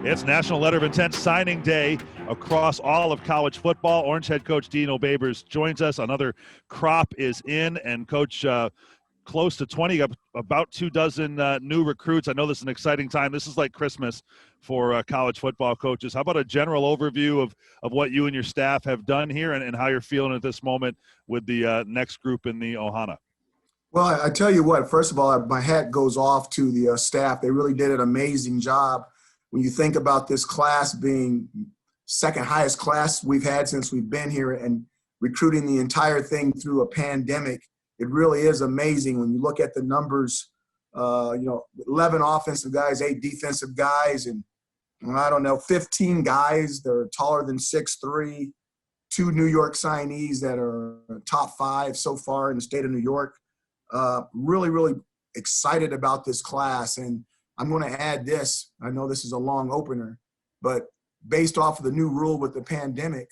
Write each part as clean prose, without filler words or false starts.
It's National Letter of Intent signing day across all of college football. Orange head coach Dino Babers joins us. Another crop is in, and coach close to 20, about 24 new recruits. I know this is an exciting time. This is like Christmas for college football coaches. How about a general overview of what you and your staff have done here and how you're feeling at this moment with the next group in the Ohana? Well, I tell you what, first of all, my hat goes off to the staff. They really did an amazing job. When you think about this class being second highest class we've had since we've been here and recruiting the entire thing through a pandemic, it really is amazing when you look at the numbers, 11 offensive guys, 8 defensive guys, and 15 guys that are taller than 6'3", 2 New York signees that are top 5 so far in the state of New York. Really, really excited about this class. And I'm going to add this. I know this is a long opener, but based off of the new rule with the pandemic,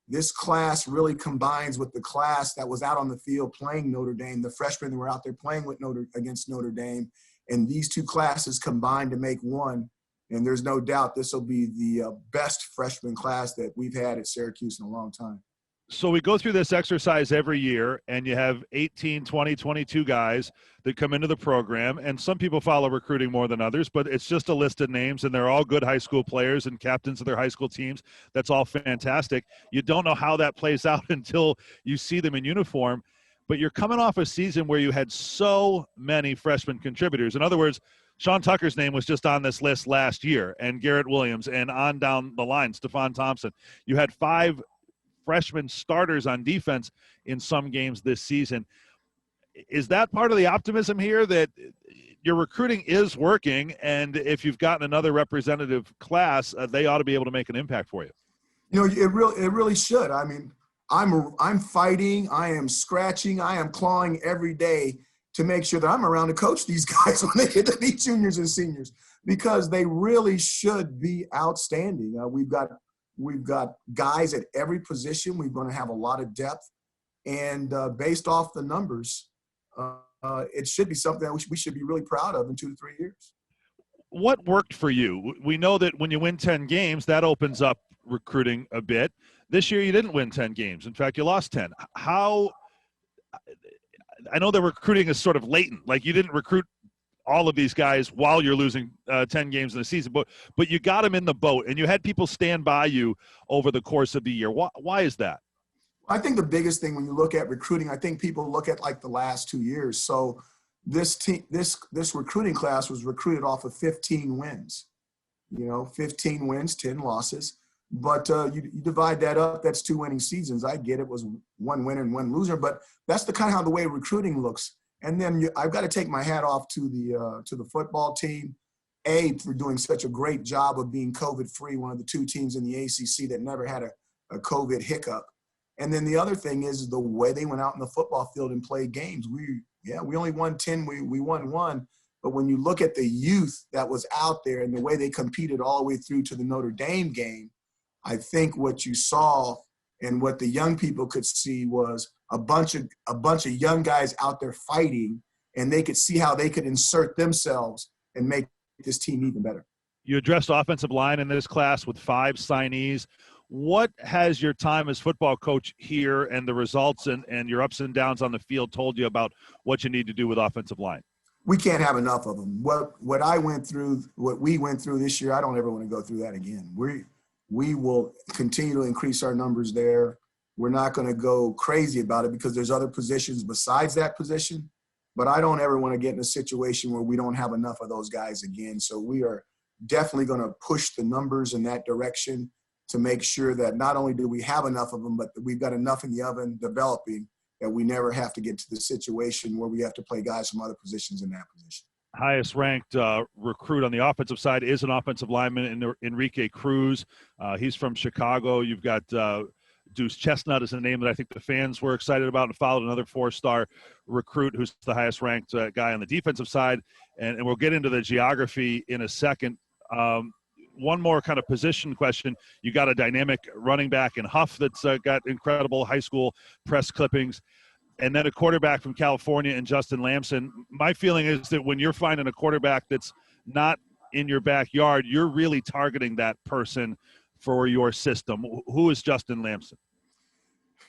this class really combines with the class that was out on the field playing Notre Dame, the freshmen that were out there playing with against Notre Dame. And these two classes combined to make one. And there's no doubt this will be the best freshman class that we've had at Syracuse in a long time. So we go through this exercise every year, and you have 18, 20, 22 guys that come into the program, and some people follow recruiting more than others, but it's just a list of names, and they're all good high school players and captains of their high school teams. That's all fantastic. You don't know how that plays out until you see them in uniform, but you're coming off a season where you had so many freshman contributors. In other words, Sean Tucker's name was just on this list last year, and Garrett Williams, and on down the line, Stephon Thompson. You had 5 freshman starters on defense in some games this season. Is that part of the optimism here, that your recruiting is working, and if you've gotten another representative class, they ought to be able to make an impact for you? It really should. I mean, I'm fighting, I am scratching, I am clawing every day to make sure that I'm around to coach these guys when they get to be juniors and seniors, because they really should be outstanding. We've got guys at every position. We're going to have a lot of depth. And based off the numbers, it should be something that we should be really proud of in 2 to 3 years. What worked for you? We know that when you win 10 games, that opens up recruiting a bit. This year you didn't win 10 games. In fact, you lost 10. I know the recruiting is sort of latent. Like, you didn't recruit all of these guys while you're losing 10 games in the season, but you got them in the boat, and you had people stand by you over the course of the year. Why is that? I think the biggest thing when you look at recruiting, I think people look at like the last 2 years. So this recruiting class was recruited off of 15 wins, 15 wins, 10 losses. But you divide that up, that's 2 winning seasons. I get it was 1 winner and 1 loser, but that's the kind of how the way recruiting looks. And then I've got to take my hat off to the football team, for doing such a great job of being COVID-free, one of the 2 teams in the ACC that never had a COVID hiccup. And then the other thing is the way they went out in the football field and played games. We only won 10, we won 1. But when you look at the youth that was out there and the way they competed all the way through to the Notre Dame game, I think what you saw and what the young people could see was a bunch of young guys out there fighting, and they could see how they could insert themselves and make this team even better. You addressed offensive line in this class with 5 signees. What has your time as football coach here and the results and your ups and downs on the field told you about what you need to do with offensive line? We can't have enough of them. What we went through this year, I don't ever want to go through that again. We will continue to increase our numbers there. We're not going to go crazy about it because there's other positions besides that position. But I don't ever want to get in a situation where we don't have enough of those guys again. So we are definitely going to push the numbers in that direction to make sure that not only do we have enough of them, but that we've got enough in the oven developing that we never have to get to the situation where we have to play guys from other positions in that position. Highest ranked recruit on the offensive side is an offensive lineman, Enrique Cruz. He's from Chicago. You've got Deuce Chestnut is a name that I think the fans were excited about, and followed another 4-star recruit who's the highest ranked guy on the defensive side. And we'll get into the geography in a second. One more kind of position question. You got a dynamic running back in Huff that's got incredible high school press clippings. And then a quarterback from California and Justin Lamson. My feeling is that when you're finding a quarterback that's not in your backyard, you're really targeting that person for your system. Who is Justin Lamson?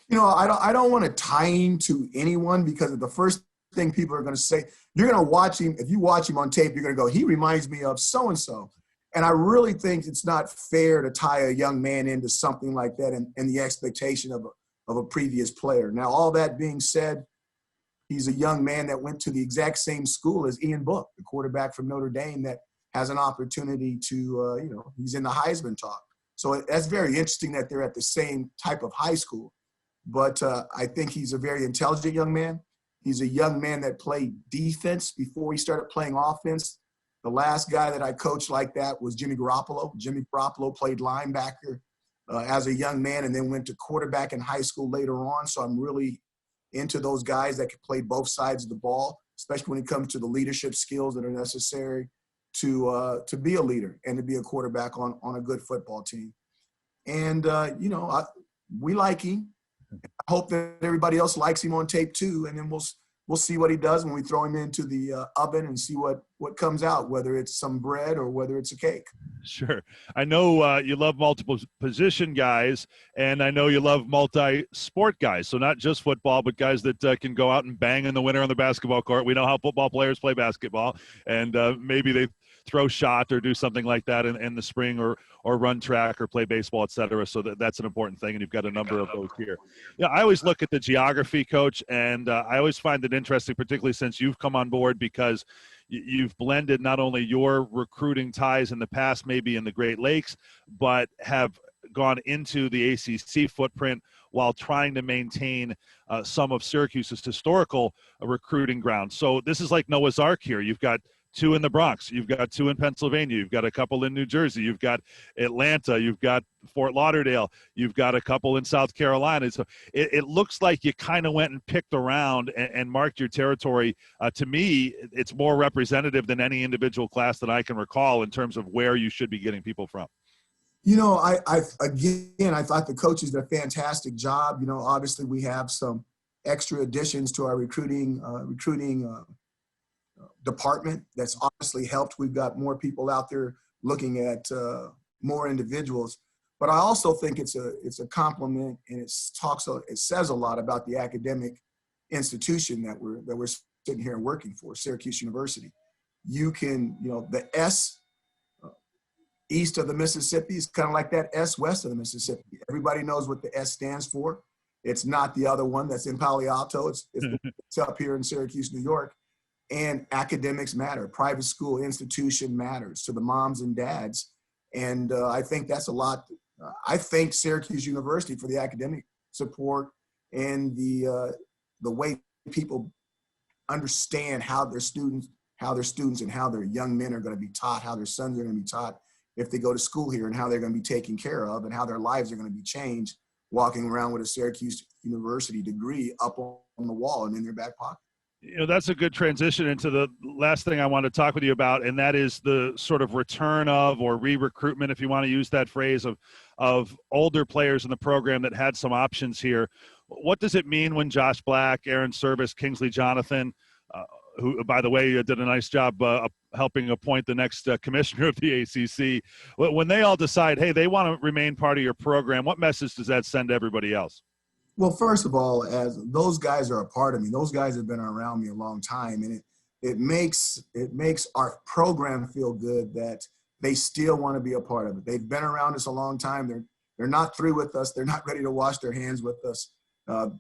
I don't want to tie him to anyone, because the first thing people are going to say, you're going to watch him. If you watch him on tape, you're going to go, he reminds me of so-and-so. And I really think it's not fair to tie a young man into something like that and the expectation of a previous player. Now, all that being said, he's a young man that went to the exact same school as Ian Book, the quarterback from Notre Dame, that has an opportunity to, he's in the Heisman talk. So that's very interesting that they're at the same type of high school. But I think he's a very intelligent young man. He's a young man that played defense before he started playing offense. The last guy that I coached like that was Jimmy Garoppolo. Jimmy Garoppolo played linebacker as a young man and then went to quarterback in high school later on. So I'm really into those guys that can play both sides of the ball, especially when it comes to the leadership skills that are necessary to be a leader and to be a quarterback on a good football team. And, we like him. I hope that everybody else likes him on tape too, and then we'll see what he does when we throw him into the oven and see what comes out, whether it's some bread or whether it's a cake. Sure. I know you love multiple position guys, and I know you love multi-sport guys. So not just football, but guys that can go out and bang in the winter on the basketball court. We know how football players play basketball, and maybe they throw shot or do something like that in the spring, or run track or play baseball, et cetera. So that's an important thing, and you've got a number of those here. Yeah, I always look at the geography, Coach, and I always find it interesting, particularly since you've come on board, because you've blended not only your recruiting ties in the past, maybe in the Great Lakes, but have gone into the ACC footprint while trying to maintain some of Syracuse's historical recruiting ground. So this is like Noah's Ark here. You've got 2 in the Bronx. You've got 2 in Pennsylvania. You've got a couple in New Jersey. You've got Atlanta. You've got Fort Lauderdale. You've got a couple in South Carolina. So it looks like you kind of went and picked around and marked your territory. To me, it's more representative than any individual class that I can recall in terms of where you should be getting people from. I thought the coaches did a fantastic job. Obviously we have some extra additions to our recruiting department that's obviously helped. We've got more people out there looking at more individuals, but I also think it's a compliment, and it says a lot about the academic institution that we're sitting here and working for, Syracuse University. You can, the S east of the Mississippi is kind of like that S west of the Mississippi. Everybody knows what the S stands for. It's not the other one that's in Palo Alto. It's up here in Syracuse, New York. And academics matter. Private school institution matters to the moms and dads. And I think that's a lot. I thank Syracuse University for the academic support and the way people understand how their students and how their young men are going to be taught, how their sons are going to be taught if they go to school here, and how they're going to be taken care of, and how their lives are going to be changed walking around with a Syracuse University degree up on the wall and in their back pocket. That's a good transition into the last thing I want to talk with you about, and that is the sort of return of, or re-recruitment, if you want to use that phrase, of older players in the program that had some options here. What does it mean when Josh Black, Aaron Service, Kingsley Jonathan, who, by the way, did a nice job helping appoint the next commissioner of the ACC, when they all decide, hey, they want to remain part of your program, what message does that send to everybody else? Well, first of all, as those guys are a part of me, those guys have been around me a long time, and it makes our program feel good that they still want to be a part of it. They've been around us a long time. They're not through with us. They're not ready to wash their hands with us.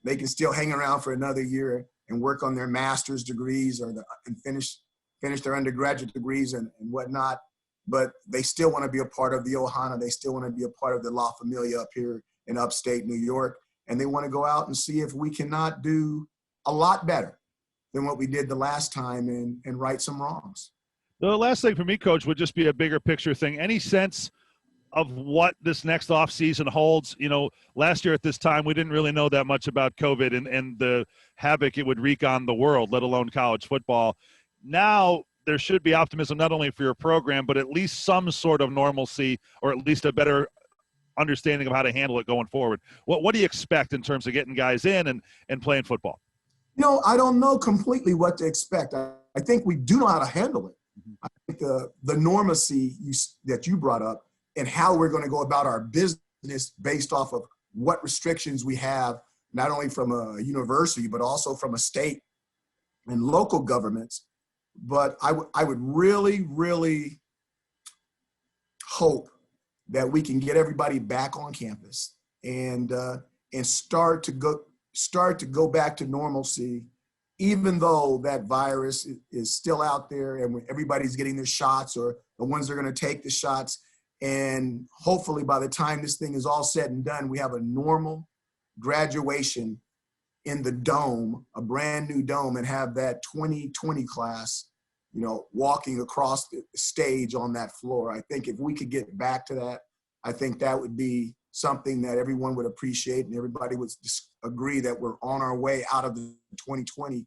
They can still hang around for another year and work on their master's degrees and finish their undergraduate degrees and whatnot. But they still want to be a part of the Ohana. They still want to be a part of the La Familia up here in upstate New York. And they want to go out and see if we cannot do a lot better than what we did the last time and right some wrongs. The last thing for me, Coach, would just be a bigger picture thing. Any sense of what this next offseason holds? Last year at this time, we didn't really know that much about COVID and the havoc it would wreak on the world, let alone college football. Now there should be optimism not only for your program, but at least some sort of normalcy, or at least a better understanding of how to handle it going forward. What do you expect in terms of getting guys in and playing football? I don't know completely what to expect. I think we do know how to handle it. I think think the normacy that you brought up and how we're going to go about our business based off of what restrictions we have, not only from a university, but also from a state and local governments. But I would really, really hope that we can get everybody back on campus and start to go back to normalcy, even though that virus is still out there and everybody's getting their shots, or the ones that are going to take the shots. And hopefully by the time this thing is all said and done, we have a normal graduation in the dome, a brand new dome, and have that 2020 class, walking across the stage on that floor. I think if we could get back to that, I think that would be something that everyone would appreciate, and everybody would agree that we're on our way out of the 2020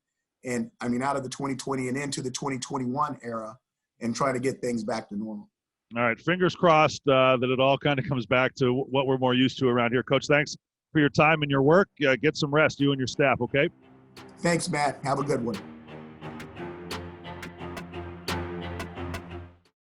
out of the 2020 and into the 2021 era, and try to get things back to normal. All right. Fingers crossed that it all kind of comes back to what we're more used to around here. Coach, thanks for your time and your work. Get some rest, you and your staff, okay? Thanks, Matt. Have a good one.